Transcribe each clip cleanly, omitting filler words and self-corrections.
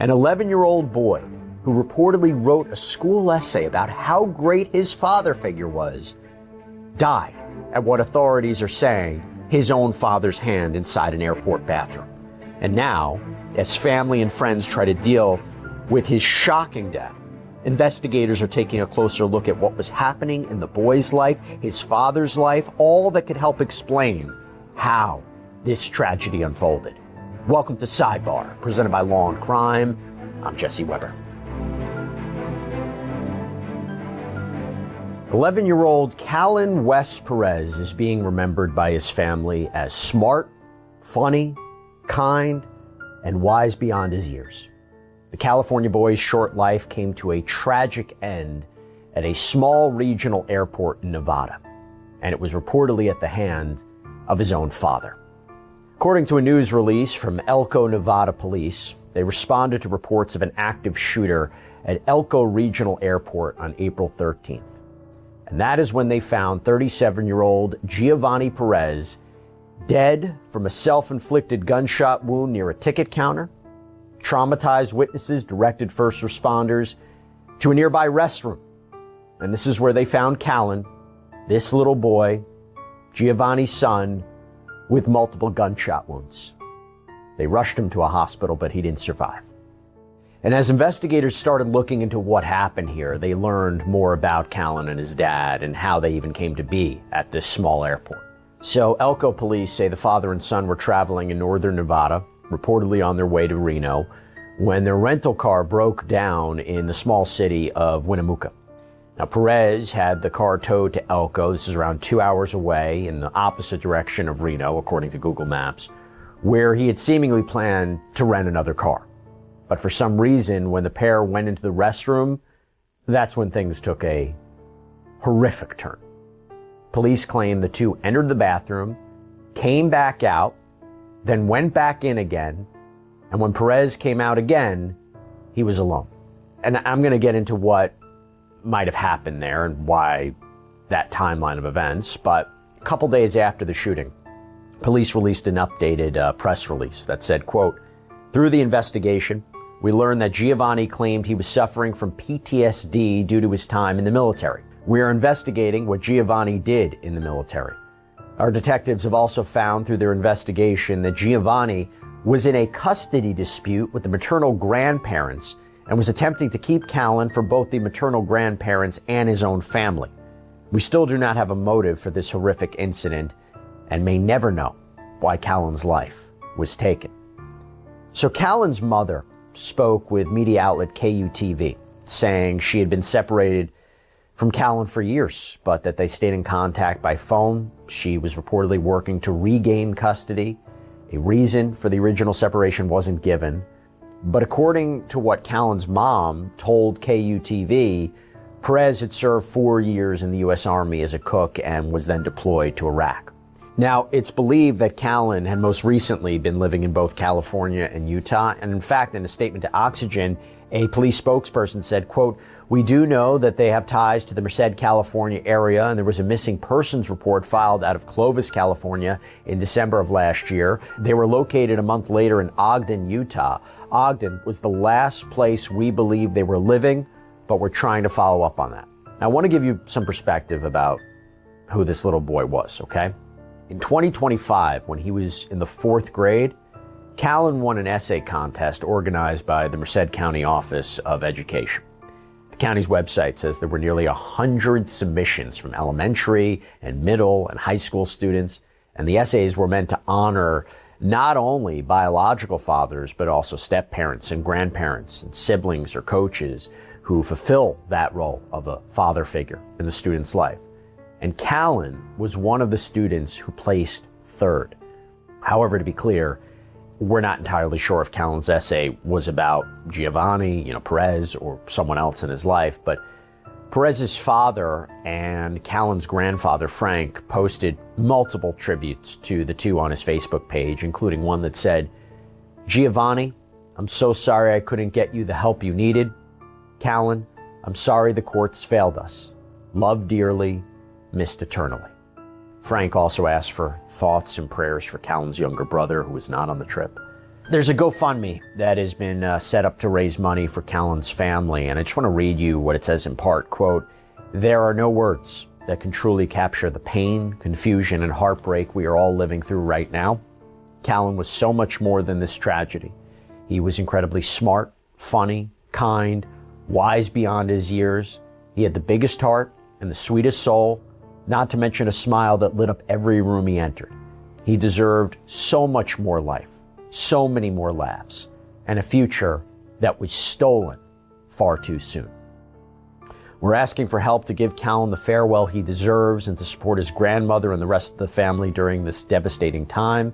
An 11-year-old boy who reportedly wrote a school essay about how great his father figure was, died at what authorities are saying his own father's hand inside an airport bathroom. And now, as family and friends try to deal with his shocking death, investigators are taking a closer look at what was happening in the boy's life, his father's life, all that could help explain how this tragedy unfolded. Welcome to Sidebar, presented by Law and Crime. I'm Jesse Weber. 11-year-old Callan Perez is being remembered by his family as smart, funny, kind, and wise beyond his years. The California boy's short life came to a tragic end at a small regional airport in Nevada, and it was reportedly at the hand of his own father. According to a news release from Elko, Nevada police, they responded to reports of an active shooter at Elko Regional Airport on April 13th. And that is when they found 37-year-old Giovanni Perez dead from a self-inflicted gunshot wound near a ticket counter. Traumatized witnesses directed first responders to a nearby restroom. And this is where they found Callan, this little boy, Giovanni's son, with multiple gunshot wounds. They rushed him to a hospital, but he didn't survive. And as investigators started looking into what happened here, they learned more about Callan and his dad and how they even came to be at this small airport. So Elko police say the father and son were traveling in northern Nevada, reportedly on their way to Reno, when their rental car broke down in the small city of Winnemucca. Now, Perez had the car towed to Elko. This is around 2 hours away in the opposite direction of Reno, according to Google Maps, where he had seemingly planned to rent another car. But for some reason, when the pair went into the restroom, that's when things took a horrific turn. Police claim the two entered the bathroom, came back out, then went back in again, and when Perez came out again, he was alone. And I'm going to get into what might have happened there and why that timeline of events, but a couple days after the shooting, police released an updated press release that said, quote, "Through the investigation, we learned that Giovanni claimed he was suffering from PTSD due to his time in the military. We are investigating what Giovanni did in the military. Our detectives have also found through their investigation that Giovanni was in a custody dispute with the maternal grandparents and was attempting to keep Callan from both the maternal grandparents and his own family. We still do not have a motive for this horrific incident and may never know why Callan's life was taken." So Callan's mother spoke with media outlet KUTV, saying she had been separated from Callan for years, but that they stayed in contact by phone. She was reportedly working to regain custody. A reason for the original separation wasn't given. But according to what Callan's mom told KUTV, Perez had served 4 years in the U.S. Army as a cook and was then deployed to Iraq. Now, it's believed that Callan had most recently been living in both California and Utah. And in fact, in a statement to Oxygen, a police spokesperson said, quote, "We do know that they have ties to the Merced, California area, and there was a missing persons report filed out of Clovis, California in December of last year. They were located a month later in Ogden, Utah. Ogden was the last place we believe they were living, but we're trying to follow up on that." Now, I want to give you some perspective about who this little boy was, okay? In 2025, when he was in the 4th grade, Callan won an essay contest organized by the Merced County Office of Education. The county's website says there were nearly 100 submissions from elementary and middle and high school students, and the essays were meant to honor not only biological fathers, but also step-parents and grandparents and siblings or coaches who fulfill that role of a father figure in the student's life. And Callan was one of the students who placed 3rd. However, to be clear, we're not entirely sure if Callan's essay was about Giovanni, Perez, or someone else in his life, but Perez's father and Callan's grandfather, Frank, posted multiple tributes to the two on his Facebook page, including one that said, "Giovanni, I'm so sorry I couldn't get you the help you needed. Callan, I'm sorry the courts failed us. Love dearly, missed eternally." Frank also asked for thoughts and prayers for Callan's younger brother, who was not on the trip. There's a GoFundMe that has been set up to raise money for Callan's family, and I just want to read you what it says in part. Quote, "There are no words that can truly capture the pain, confusion, and heartbreak we are all living through right now. Callan was so much more than this tragedy. He was incredibly smart, funny, kind, wise beyond his years. He had the biggest heart and the sweetest soul, not to mention a smile that lit up every room he entered. He deserved so much more life, so many more laughs, and a future that was stolen far too soon. We're asking for help to give Callan the farewell he deserves and to support his grandmother and the rest of the family during this devastating time.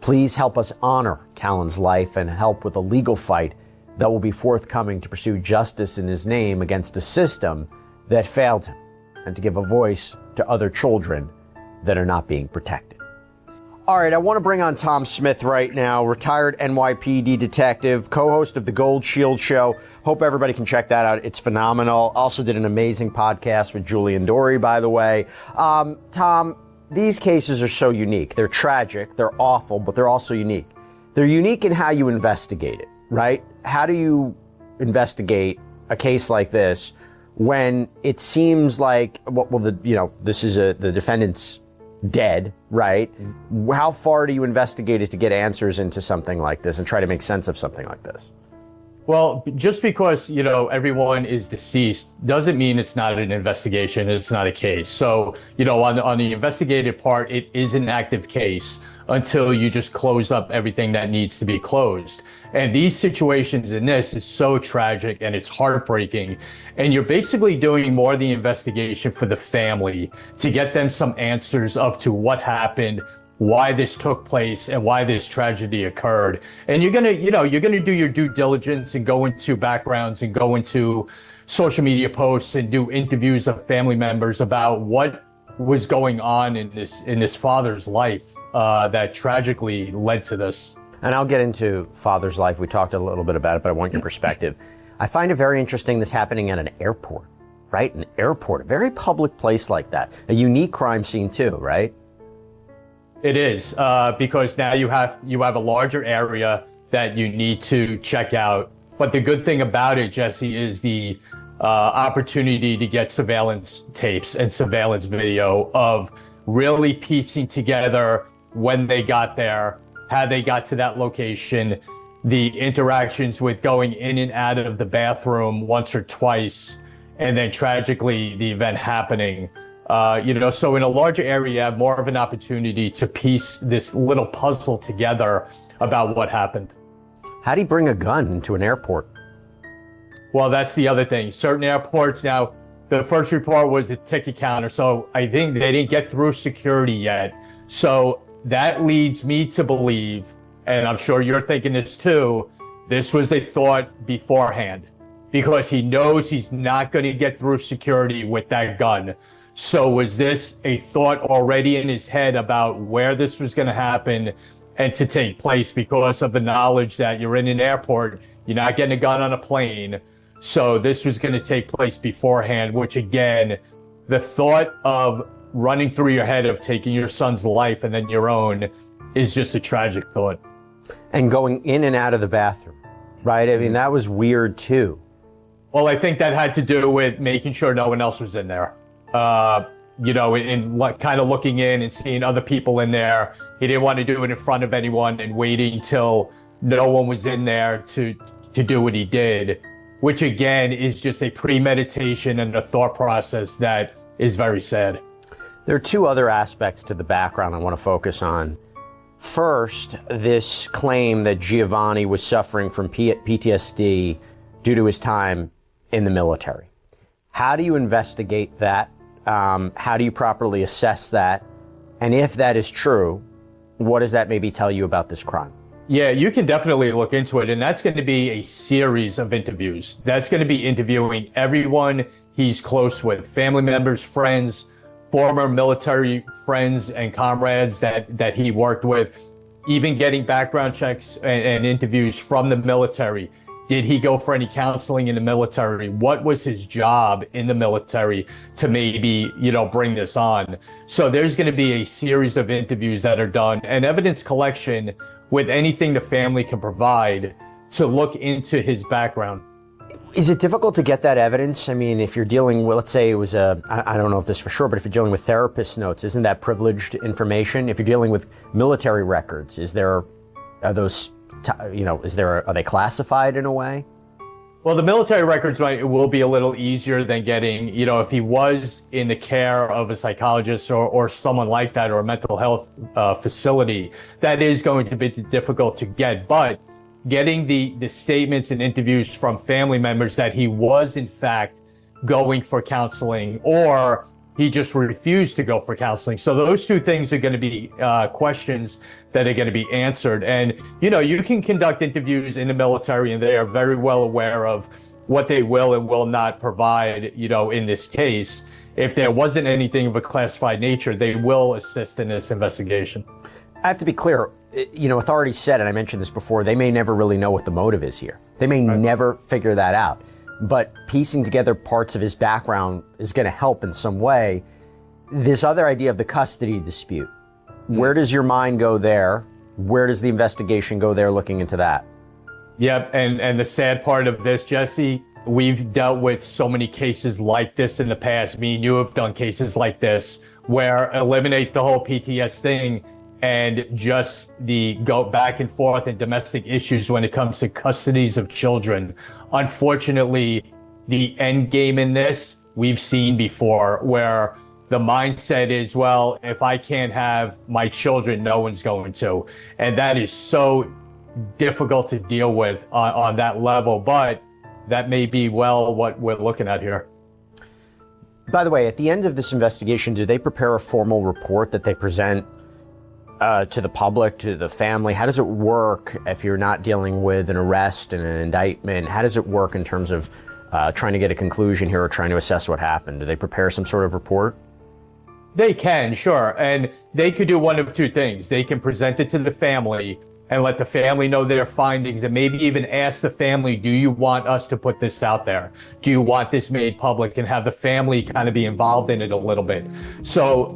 Please help us honor Callan's life and help with a legal fight that will be forthcoming to pursue justice in his name against a system that failed him and to give a voice to other children that are not being protected." All right, I want to bring on Tom Smith right now, retired NYPD detective, co-host of the Gold Shield Show. Hope everybody can check that out. It's phenomenal. Also did an amazing podcast with Julian Dory, by the way. Tom, these cases are so unique. They're tragic, they're awful, but they're also unique. They're unique in how you investigate it, right? How do you investigate a case like this when it seems like, this is the defendant's dead, right? How far do you investigate it to get answers into something like this and try to make sense of something like this? Well, just because, everyone is deceased doesn't mean it's not an investigation, it's not a case. So, on the investigative part, it is an active case until you just close up everything that needs to be closed. And these situations in this is so tragic and it's heartbreaking. And you're basically doing more of the investigation for the family to get them some answers of to what happened, why this took place, and why this tragedy occurred. And you're gonna do your due diligence and go into backgrounds and go into social media posts and do interviews of family members about what was going on in this father's life that tragically led to this. And I'll get into father's life. We talked a little bit about it, but I want your perspective. I find it very interesting this happening at an airport, right? An airport, a very public place like that. A unique crime scene too, right? It is, because now you have a larger area that you need to check out. But the good thing about it, Jesse, is the opportunity to get surveillance tapes and surveillance video of really piecing together when they got there, how they got to that location, the interactions with going in and out of the bathroom once or twice, and then tragically the event happening. So in a larger area, you have more of an opportunity to piece this little puzzle together about what happened. How do you bring a gun into an airport? Well, that's the other thing. Certain airports now, the first report was a ticket counter, so I think they didn't get through security yet. So that leads me to believe, and I'm sure you're thinking this too, this was a thought beforehand because he knows he's not going to get through security with that gun. So was this a thought already in his head about where this was going to happen and to take place because of the knowledge that you're in an airport, you're not getting a gun on a plane. So this was going to take place beforehand, which again, the thought of running through your head of taking your son's life and then your own is just a tragic thought. And going in and out of the bathroom, right? I mean, that was weird too. Well, I think that had to do with making sure no one else was in there. And kind of looking in and seeing other people in there. He didn't want to do it in front of anyone and waiting till no one was in there to do what he did, which again is just a premeditation and a thought process that is very sad. There are two other aspects to the background I want to focus on. First, this claim that Giovanni was suffering from PTSD due to his time in the military. How do you investigate that? How do you properly assess that? And if that is true, what does that maybe tell you about this crime? Yeah, you can definitely look into it. And that's going to be a series of interviews. That's going to be interviewing everyone he's close with, family members, friends, former military friends and comrades that he worked with, even getting background checks and interviews from the military. Did he go for any counseling in the military? What was his job in the military to maybe, bring this on? So there's going to be a series of interviews that are done and evidence collection with anything the family can provide to look into his background. Is it difficult to get that evidence? I mean, if you're dealing with, let's say it was I don't know if this for sure, but if you're dealing with therapist notes, isn't that privileged information? If you're dealing with military records, are they classified in a way? Well, the military records will be a little easier than getting, if he was in the care of a psychologist or someone like that, or a mental health facility, that is going to be difficult to get. But getting the statements and interviews from family members that he was in fact going for counseling, or he just refused to go for counseling. So those two things are going to be questions that are going to be answered. And, you can conduct interviews in the military, and they are very well aware of what they will and will not provide, in this case. If there wasn't anything of a classified nature, they will assist in this investigation. I have to be clear, authorities said, and I mentioned this before, they may never really know what the motive is here. They may never figure that out. But piecing together parts of his background is going to help in some way. This other idea of the custody dispute, where does your mind go there? Where does the investigation go there looking into that? Yep, and the sad part of this, Jesse, we've dealt with so many cases like this in the past. Me and you have done cases like this, where eliminate the whole PTS thing and just the go back and forth and domestic issues when it comes to custodies of children. Unfortunately, the end game in this we've seen before, where the mindset is, well, if I can't have my children, no one's going to. And that is so difficult to deal with on that level, but that may be what we're looking at here. By the way, at the end of this investigation, do they prepare a formal report that they present to the public, to the family? How does it work if you're not dealing with an arrest and an indictment? How does it work in terms of trying to get a conclusion here or trying to assess what happened? Do they prepare some sort of report? They can, sure. And they could do one of two things. They can present it to the family and let the family know their findings, and maybe even ask the family, do you want us to put this out there? Do you want this made public? And have the family kind of be involved in it a little bit. So,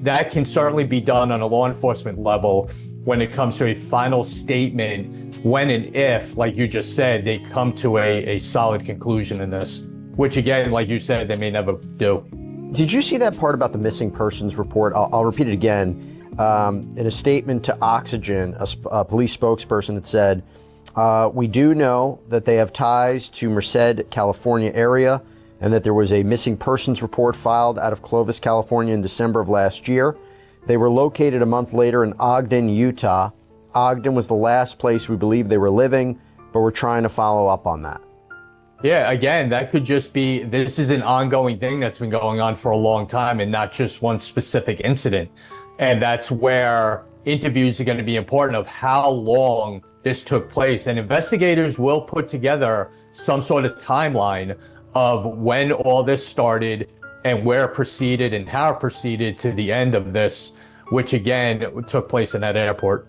that can certainly be done on a law enforcement level when it comes to a final statement, when and if, like you just said, they come to a solid conclusion in this, which again, like you said, they may never do. Did you see that part about the missing persons report? I'll repeat it again. In a statement to Oxygen, a police spokesperson that said, we do know that they have ties to Merced, California area, and that there was a missing persons report filed out of Clovis, California in December of last year. They were located a month later in Ogden, Utah. Ogden was the last place we believe they were living, but we're trying to follow up on that. Yeah, again, that could just be, this is an ongoing thing that's been going on for a long time and not just one specific incident. And that's where interviews are going to be important, of how long this took place. And investigators will put together some sort of timeline of when all this started and where it proceeded and how it proceeded to the end of this, which again took place in that airport.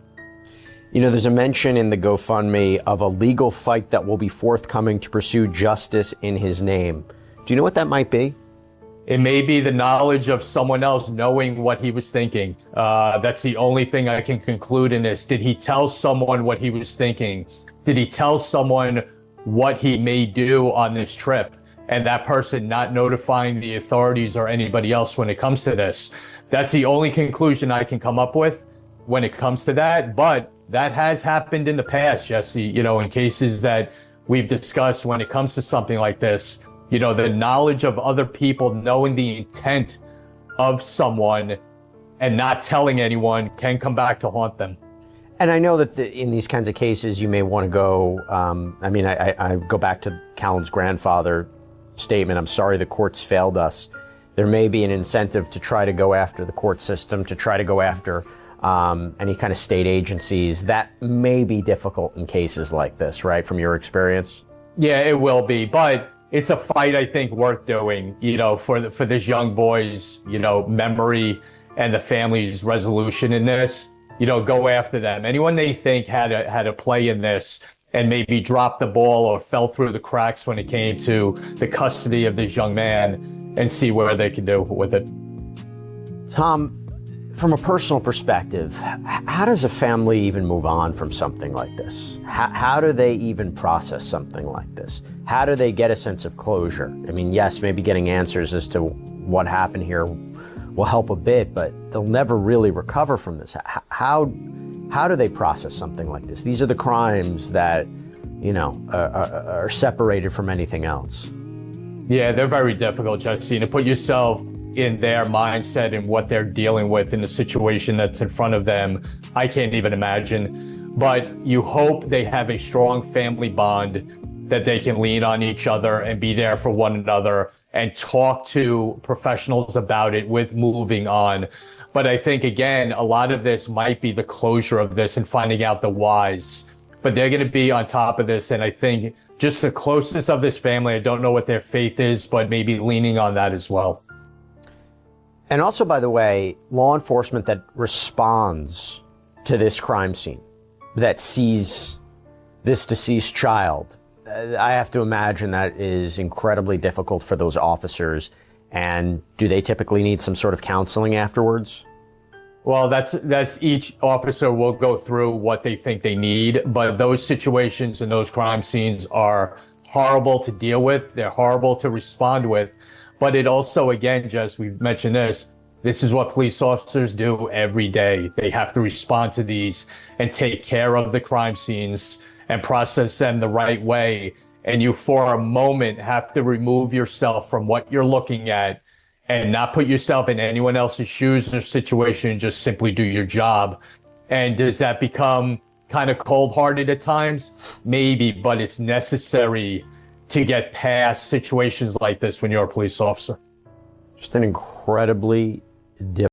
There's a mention in the GoFundMe of a legal fight that will be forthcoming to pursue justice in his name. Do you know what that might be? It may be the knowledge of someone else knowing what he was thinking. That's the only thing I can conclude in this. Did he tell someone what he was thinking? Did he tell someone what he may do on this trip? And that person not notifying the authorities or anybody else when it comes to this. That's the only conclusion I can come up with when it comes to that. But that has happened in the past, Jesse, in cases that we've discussed when it comes to something like this. The knowledge of other people, knowing the intent of someone and not telling anyone, can come back to haunt them. And I know that in these kinds of cases, you may want to go, I go back to Callan's grandfather statement, I'm sorry the courts failed us. There may be an incentive to try to go after the court system, to try to go after any kind of state agencies. That may be difficult in cases like this, right, from your experience? Yeah, it will be, but it's a fight I think worth doing, for this young boy's, memory and the family's resolution in this. Go after them. Anyone they think had a play in this and maybe dropped the ball or fell through the cracks when it came to the custody of this young man, and see where they can do with it. Tom, from a personal perspective, how does a family even move on from something like this? How do they even process something like this? How do they get a sense of closure? I mean, yes, maybe getting answers as to what happened here will help a bit, but they'll never really recover from this. How do they process something like this? These are the crimes that, you know, are separated from anything else. Yeah, they're very difficult, Jesse. To put yourself in their mindset and what they're dealing with in the situation that's in front of them, I can't even imagine. But you hope they have a strong family bond, that they can lean on each other and be there for one another and talk to professionals about it with moving on. But I think, again, a lot of this might be the closure of this and finding out the whys. But they're going to be on top of this. And I think just the closeness of this family, I don't know what their faith is, but maybe leaning on that as well. And also, by the way, law enforcement that responds to this crime scene, that sees this deceased child, I have to imagine that is incredibly difficult for those officers. And do they typically need some sort of counseling afterwards? Well, that's each officer will go through what they think they need, but those situations and those crime scenes are horrible to deal with. They're horrible to respond with. But it also, again, Jess, we've mentioned this is what police officers do every day. They have to respond to these and take care of the crime scenes and process them the right way. And you, for a moment, have to remove yourself from what you're looking at and not put yourself in anyone else's shoes or situation and just simply do your job. And does that become kind of cold-hearted at times? Maybe, but it's necessary to get past situations like this when you're a police officer. Just an incredibly difficult